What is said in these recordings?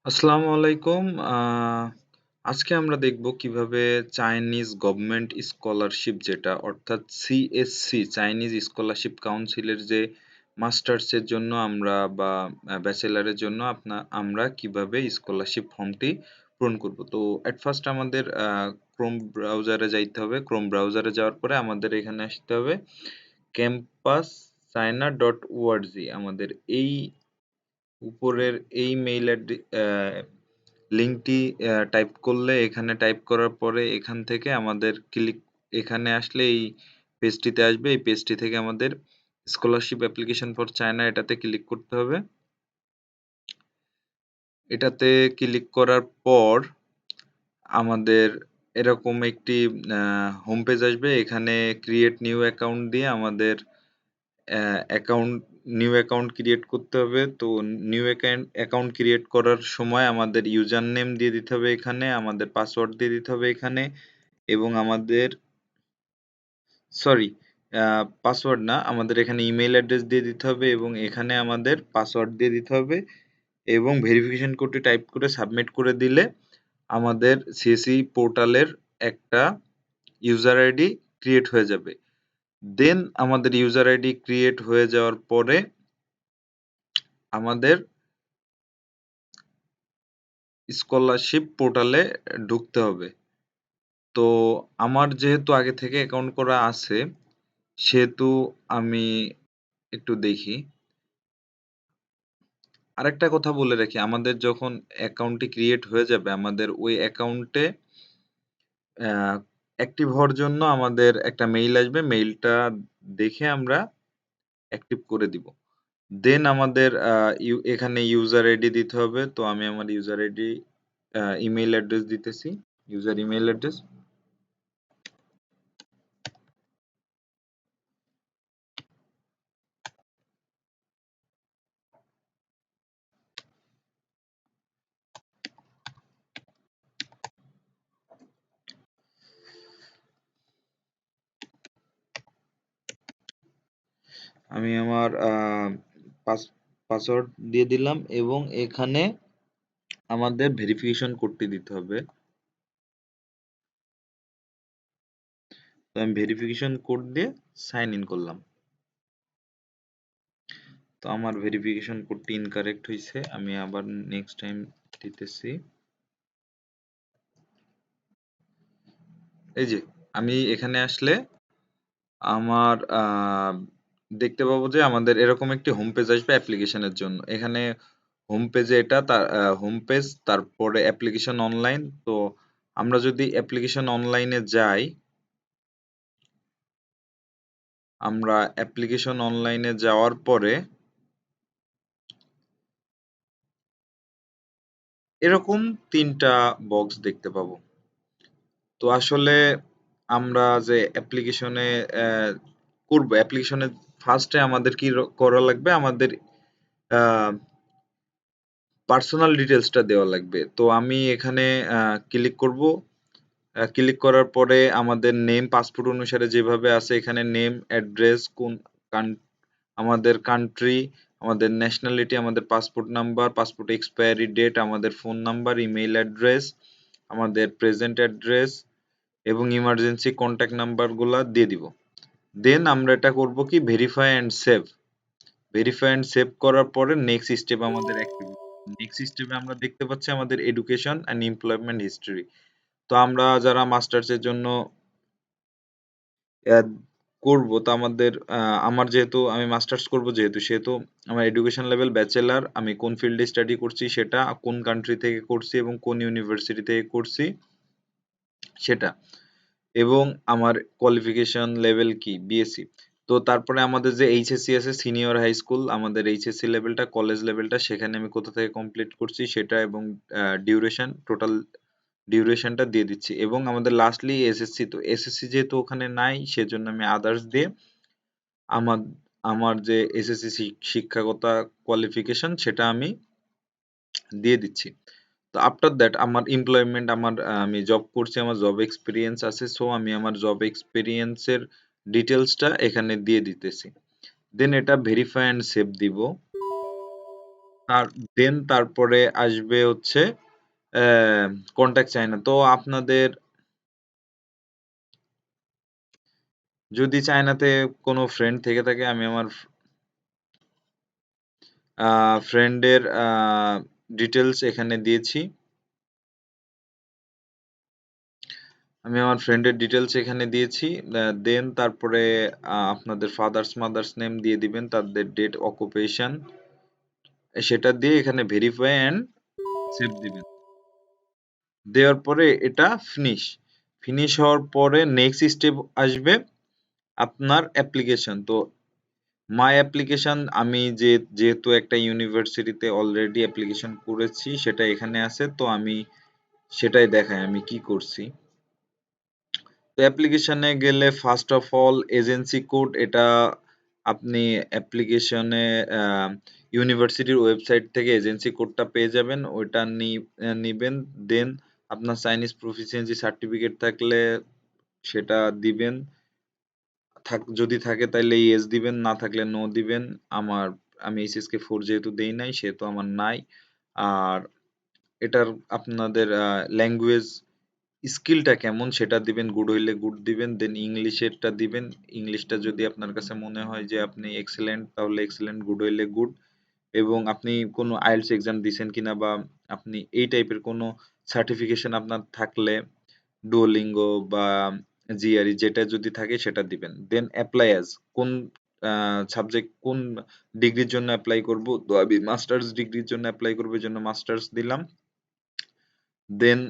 আসসালামু আলাইকুম। আজকে আমরা দেখব কিভাবে চাইনিজ গভর্নমেন্ট স্কলারশিপ যেটা অর্থাৎ সিএসসি চাইনিজ স্কলারশিপ কাউন্সিলের যে মাস্টার্সের জন্য আমরা বা ব্যাচেলরের জন্য আমরা কিভাবে স্কলারশিপ ফর্মটি পূরণ করব। তো এট ফার্স্ট আমাদের ক্রোম ব্রাউজারে যাইতে হবে। ক্রোম ব্রাউজারে যাওয়ার পরে আমাদের এখানে আসতে হবে campuschina.org আমাদের এই উপরের এই মেইল লিঙ্কটি টাইপ করলে এখানে টাইপ করার পরে এখান থেকে আমাদের এখানে আসলে এই পেজটিতে আসবে। এই পেজটি থেকে আমাদের স্কলারশিপ অ্যাপ্লিকেশন ফর চায়না এটাতে ক্লিক করতে হবে। এটাতে ক্লিক করার পর আমাদের এরকম একটি হোম পেজ আসবে। এখানে ক্রিয়েট নিউ অ্যাকাউন্ট দিয়ে আমাদের নিউ অ্যাকাউন্ট ক্রিয়েট করতে হবে। তো নিউ অ্যাকাউন্ট ক্রিয়েট করার সময় আমাদের ইউজার নেম দিয়ে দিতে হবে এখানে, আমাদের পাসওয়ার্ড দিয়ে দিতে হবে এখানে এবং আমাদের সরি পাসওয়ার্ড না, আমাদের এখানে ইমেইল অ্যাড্রেস দিয়ে দিতে হবে এবং এখানে আমাদের পাসওয়ার্ড দিয়ে দিতে হবে এবং ভেরিফিকেশন কোডটি টাইপ করে সাবমিট করে দিলে আমাদের সিএসসি পোর্টালের একটা ইউজার আইডি ক্রিয়েট হয়ে যাবে। দেন আমাদের ইউজার আইডি ক্রিয়েট হয়ে যাওয়ার পরে আমাদের স্কলারশিপ পোর্টালে ঢুকতে হবে। তো আমার যেহেতু আগে থেকে অ্যাকাউন্ট করা আছে সেহেতু আমি একটু দেখি। আরেকটা কথা বলে রাখি, আমাদের যখন অ্যাকাউন্টটি ক্রিয়েট হয়ে যাবে আমাদের ওই অ্যাকাউন্টে অ্যাক্টিভ হওয়ার জন্য আমাদের একটা মেইল আসবে। মেইলটা দেখে আমরা অ্যাক্টিভ করে দিব। দেন আমাদের এখানে ইউজার আইডি দিতে হবে। তো আমি আমার ইউজার আইডি ইমেইল অ্যাড্রেস দিতেছি। User email address. আমি আমার পাসওয়ার্ড দিয়ে দিলাম এবং এখানে আমাদের ভেরিফিকেশন কোডটি দিতে হবে। তো আমি ভেরিফিকেশন কোড দিয়ে সাইন ইন করলাম। তো আমার ভেরিফিকেশন কোডটি ইনকারেক্ট হয়েছে। আমি আবার নেক্সট টাইম দিতেছি। এই যে আমি এখানে আসলে আমার দেখতে পাবো যে আমাদের এরকম একটি হোম পেজ আসবে অ্যাপ্লিকেশনের জন্য। এখানে হোম পেজে এটা তার হোম পেজ, তারপরে অ্যাপ্লিকেশন অনলাইন। তো আমরা যদি অ্যাপ্লিকেশন অনলাইনে যাই, আমরা অ্যাপ্লিকেশন অনলাইনে যাওয়ার পরে এরকম ৩টা বক্স দেখতে পাবো। তো আসলে আমরা যে অ্যাপ্লিকেশনে করবো, অ্যাপ্লিকেশনে ফার্স্টে আমাদের কি করা লাগবে, আমাদের পার্সোনাল ডিটেলসটা দেওয়া লাগবে। তো আমি এখানে ক্লিক করব। ক্লিক করার পরে আমাদের নেম পাসপোর্ট অনুসারে যেভাবে আছে এখানে নেম, অ্যাড্রেস, আমাদের কান্ট্রি, আমাদের ন্যাশনালিটি, আমাদের passport number, passport expiry date, আমাদের ফোন নাম্বার, ইমেইল অ্যাড্রেস, আমাদের প্রেজেন্ট অ্যাড্রেস এবং ইমার্জেন্সি কন্ট্যাক্ট নাম্বারগুলা দিয়ে দিব। দেন আমরা এটা করব কি verify and save. Verify and save করার পরে নেক্সট স্টেপ আমাদের অ্যাক্টিভ। নেক্সট স্টেপে আমরা দেখতে পাচ্ছি আমাদের এডুকেশন অ্যান্ড এমপ্লয়মেন্ট হিস্ট্রি। তো আমরা যারা মাস্টার্সের জন্য করব, তো আমাদের আমার যেহেতু আমি মাস্টার্স করব সেহেতু আমার এডুকেশন লেভেল ব্যাচেলর, আমি কোন ফিল্ডে স্টাডি করছি সেটা, কোন কান্ট্রি থেকে করছি এবং কোন ইউনিভার্সিটি থেকে করছি সেটা, এবং আমার কোয়ালিফিকেশন লেভেল কি বিএসসি। তো তারপরে আমাদের যে এইচএসসি আছে সিনিয়র হাই স্কুল, আমাদের এইচএসসি লেভেলটা, কলেজ লেভেলটা সেখানে আমি কোথা থেকে কমপ্লিট করছি সেটা এবং টোটাল ডিউরেশনটা দিয়ে দিচ্ছি এবং আমাদের লাস্টলি এসএসসি। তো এসএসসি যেহেতু ওখানে নাই সেজন্য আমি আদার্স দিয়ে আমার আমার যে এসএসসি শিক্ষাগত কোয়ালিফিকেশন সেটা আমি দিয়ে দিচ্ছি। তো আফটার দ্যাট আমার এমপ্লয়মেন্ট, আমি জব করছি, আমার জব এক্সপিরিয়েন্স আছে। সো আমি আমার জব এক্সপিরিয়েন্সের ডিটেলসটা এখানে দিয়ে দিতেছি। দেন এটা ভেরিফাই অ্যান্ড সেভ দিব। আর দেন তারপরে আসবে হচ্ছে কন্ট্যাক্ট চায়না। তো আপনাদের যদি চায়নাতে কোনো ফ্রেন্ড থেকে থাকে, আমি আমার ফ্রেন্ডের ডিটেলস এখানে দিয়েছি। আমি আমার ফ্রেন্ডের ডিটেলস এখানে দিয়েছি। দেন তারপরে আপনাদের ফাদার্স মাদার্স নেম দিয়ে দিবেন, তাদের ডেট অকুপেশন সেটা দিয়ে এখানে ভেরিফাই অ্যান্ড সেভ দিবেন। দেওয়ার পরে এটা ফিনিশ। ফিনিশ হওয়ার পরে নেক্সট স্টেপ আসবে আপনার অ্যাপ্লিকেশন। তো মাই অ্যাপ্লিকেশন, আমি যেহেতু একটা ইউনিভার্সিটিতে অলরেডি অ্যাপ্লিকেশন করেছি সেটা এখানে আছে, তো আমি সেটাই দেখাই আমি কি করছি। তো অ্যাপ্লিকেশনে গেলে first of all agency code, এটা আপনি অ্যাপ্লিকেশনে ইউনিভার্সিটির ওয়েবসাইট থেকে এজেন্সি কোডটা পেয়ে যাবেন, ওইটা নিবেন। দেন আপনার চাইনিজ প্রফিসিয়েন্সি সার্টিফিকেট থাকলে সেটা দিবেন, যদি থাকে তাহলে ইয়েস দিবেন, না থাকলে নো দিবেন। আমি এইচএসকে 4 যেহেতু দেই নাই সেহেতু আমার নাই। আর এটার আপনাদের ল্যাঙ্গুয়েজ স্কিলটা কেমন সেটা দিবেন, গুড হইলে গুড দিবেন। দেন ইংলিশেরটা দিবেন, ইংলিশটা যদি আপনার কাছে মনে হয় যে আপনি এক্সেলেন্ট তাহলে এক্সেলেন্ট, গুড হইলে গুড। এবং আপনি কোনো আইএলটিএস এক্সাম দিছেন কিনা বা আপনি এই টাইপের কোনো সার্টিফিকেশন আপনার থাকলে ডুওলিঙ্গো বা জিআরই যেটা যদি থাকে সেটা দিবেন। দেন অ্যাপ্লাই অ্যাজ, কোন সাবজেক্ট কোন ডিগ্রির জন্য অ্যাপ্লাই করব, তো আমি মাস্টার্স ডিগ্রির জন্য অ্যাপ্লাই করব, এই জন্য মাস্টার্স দিলাম। দেন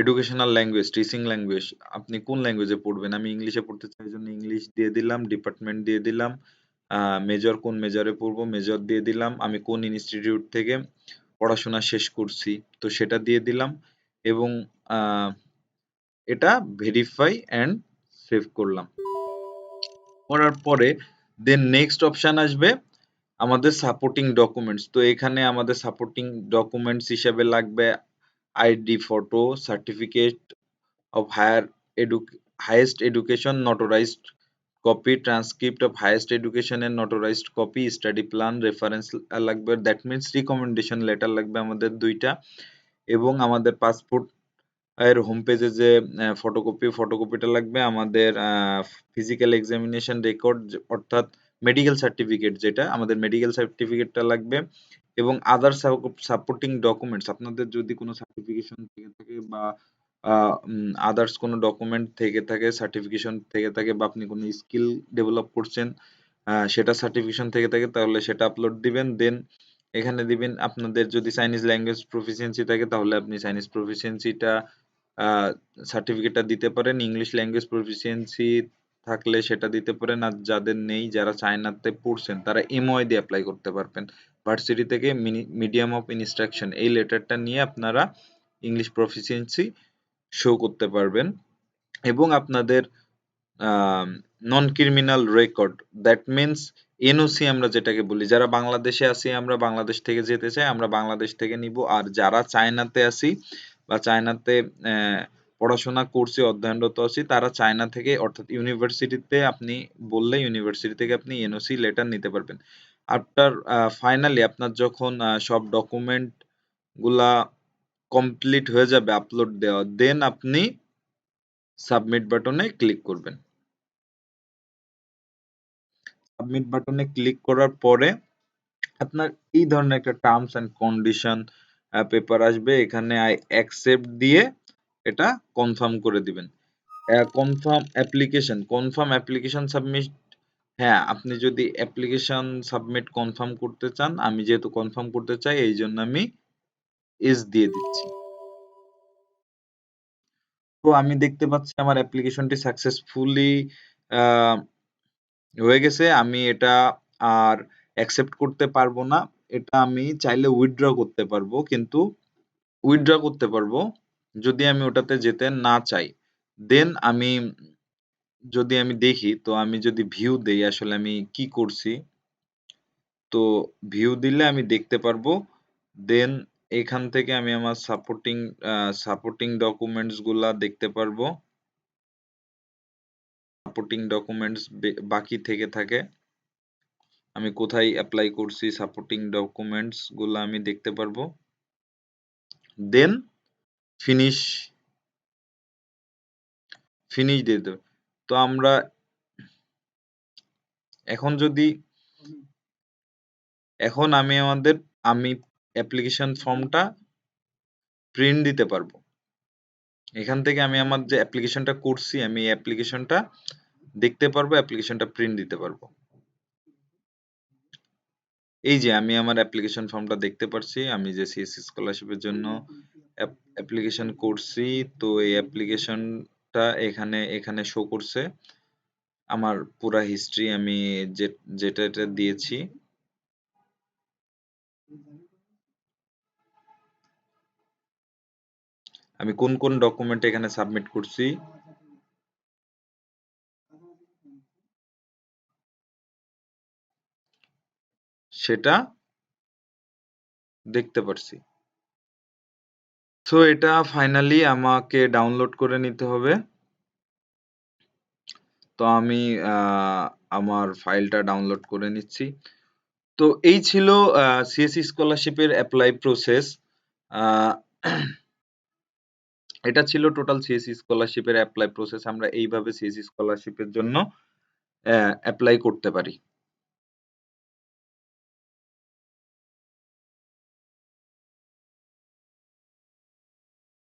এডুকেশনাল ল্যাঙ্গুয়েজ, টিচিং ল্যাঙ্গুয়েজ, আপনি কোন ল্যাঙ্গুয়েজে পড়বেন, আমি ইংলিশে পড়তে চাই এই জন্য ইংলিশ দিয়ে দিলাম। ডিপার্টমেন্ট দিয়ে দিলাম, মেজর কোন মেজরে পড়বো মেজর দিয়ে দিলাম, আমি কোন ইনস্টিটিউট থেকে পড়াশোনা শেষ করছি তো সেটা দিয়ে দিলাম। এবং এটা ভেরিফাই অ্যান্ড সেভ করলাম। করার পরে দেন নেক্সট অপশন আসবে আমাদের সাপোর্টিং ডকুমেন্টস। তো এখানে আমাদের সাপোর্টিং ডকুমেন্টস হিসেবে লাগবে ID, photo, certificate of highest education notarized copy, transcript of highest education and notarized copy, study plan, reference লাগবে, দ্যাট মিনস রিকমেন্ডেশন লেটার লাগবে আমাদের 2টা। এবং আমাদের পাসপোর্ট এর হোম পেজে যে ফটোকপিটা লাগবে, আমাদের ফিজিক্যাল এক্সামিনেশন রেকর্ড অর্থাৎ মেডিকেল সার্টিফিকেট, যেটা আমাদের মেডিকেল সার্টিফিকেটটা লাগবে। এবং আদার সাপোর্টিং ডকুমেন্টস, আপনাদের যদি কোনো সার্টিফিকেশন থেকে থাকে বা আদার্স কোনো ডকুমেন্ট থেকে থাকে, সার্টিফিকেশন থেকে থাকে, বা আপনি কোনো স্কিল ডেভেলপ করছেন সেটা সার্টিফিকেশন থেকে থাকে তাহলে সেটা আপলোড দিবেন। দেন এখানে দিবেন আপনাদের যদি চাইনিজ ল্যাঙ্গুয়েজ প্রফিসিয়েন্সি থাকে তাহলে আপনি চাইনিজ প্রফিসিয়েন্সিটা সার্টিফিকেটটা দিতে পারেন। ইংলিশ ল্যাঙ্গুয়েজ প্রফিসিয়েন্সি থাকলে সেটা দিতে পারেন। আর যাদের নেই, যারা চায়নাতে পড়ছেন তারা এমওআই দিয়ে অ্যাপ্লাই করতে পারবেন। ভার্সিটি থেকে মিডিয়াম অফ ইনস্ট্রাকশন এই লেটারটা নিয়ে আপনারা ইংলিশ প্রফিসিয়েন্সি শো করতে পারবেন। এবং আপনাদের নন criminal record, that means NOC আমরা যেটাকে বলি, যারা বাংলাদেশে আছি আমরা বাংলাদেশ থেকে যেতে চাই আমরা বাংলাদেশ থেকে নিব। আর যারা চায়নাতে আছি বা চায়নাতে পড়াশোনা করছি অধ্যয়নরত আছি তারা চায়না থেকে অর্থাৎ ইউনিভার্সিটিতে আপনি বললে ইউনিভার্সিটি থেকে আপনি এনওসি লেটার নিতে পারবেন। আফটার ফাইনালি আপনার যখন সব ডকুমেন্ট গুলা কমপ্লিট হয়ে যাবে আপলোড দেওয়া, দেন আপনি সাবমিট বাটনে ক্লিক করবেন। সাবমিট বাটনে ক্লিক করার পরে আপনার এই ধরনের একটা টার্মস এন্ড কন্ডিশন পেপার আসবে, এখানে আই অ্যাকসেপ্ট দিয়ে এটা কনফার্ম করে দিবেন। কনফার্ম অ্যাপ্লিকেশন সাবমিট, হ্যাঁ আপনি যদি অ্যাপ্লিকেশন সাবমিট কনফার্ম করতে চান, আমি যেহেতু কনফার্ম করতে চাই এই জন্য আমি এস দিয়ে দিচ্ছি। তো আমি দেখতে পাচ্ছি আমার অ্যাপ্লিকেশনটি সাকসেসফুলি হয়ে গেছে। আমি এটা আর অ্যাকসেপ্ট করতে পারবো না, এটা আমি চাইলে উইথড্র করতে পারবো, কিন্তু উইথড্র করতে পারবো যদি আমি ওটাতে যেতে না চাই। দেন যদি আমি দেখি, তো আমি যদি ভিউ দেই আসলে আমি কি করছি, তো ভিউ দিলে আমি দেখতে পারবো। দেন এখান থেকে আমি আমার সাপোর্টিং ডকুমেন্টস গুলা দেখতে পারবো, সাপোর্টিং ডকুমেন্টস বাকি থেকে থাকে আমি কোথায় অ্যাপ্লাই করছি, সাপোর্টিং ডকুমেন্টস গুলো আমি দেখতে পারবো। দেন ফিনিশ দিয়ে দেব। তো আমরা এখন আমি অ্যাপ্লিকেশন ফর্মটা প্রিন্ট দিতে পারবো। এখান থেকে আমি আমার যে অ্যাপ্লিকেশনটা করছি আমি এই অ্যাপ্লিকেশনটা দেখতে পারবো, অ্যাপ্লিকেশনটা প্রিন্ট দিতে পারবো। এই যে আমি আমার অ্যাপ্লিকেশন ফর্মটা দেখতে পারছি, আমি যে সিএসসি স্কলারশিপের জন্য অ্যাপ্লিকেশন করছি। তো এই অ্যাপ্লিকেশনটা এখানে শো করছে আমার পুরা হিস্ট্রি, আমি যেটা এটা দিয়েছি। আমি কোন কোন ডকুমেন্ট এখানে সাবমিট করছি সেটা দেখতে পারছি। সো এটা ফাইনালি আমাকে ডাউনলোড করে নিতে হবে। তো আমি আমার ফাইলটা ডাউনলোড করে নিচ্ছি। তো এই ছিল সিএসসি স্কলারশিপের অ্যাপ্লাই প্রসেস। এটা ছিল টোটাল সিএসসি স্কলারশিপের অ্যাপ্লাই প্রসেস। আমরা এইভাবে সিএসসি স্কলারশিপের জন্য অ্যাপ্লাই করতে পারি।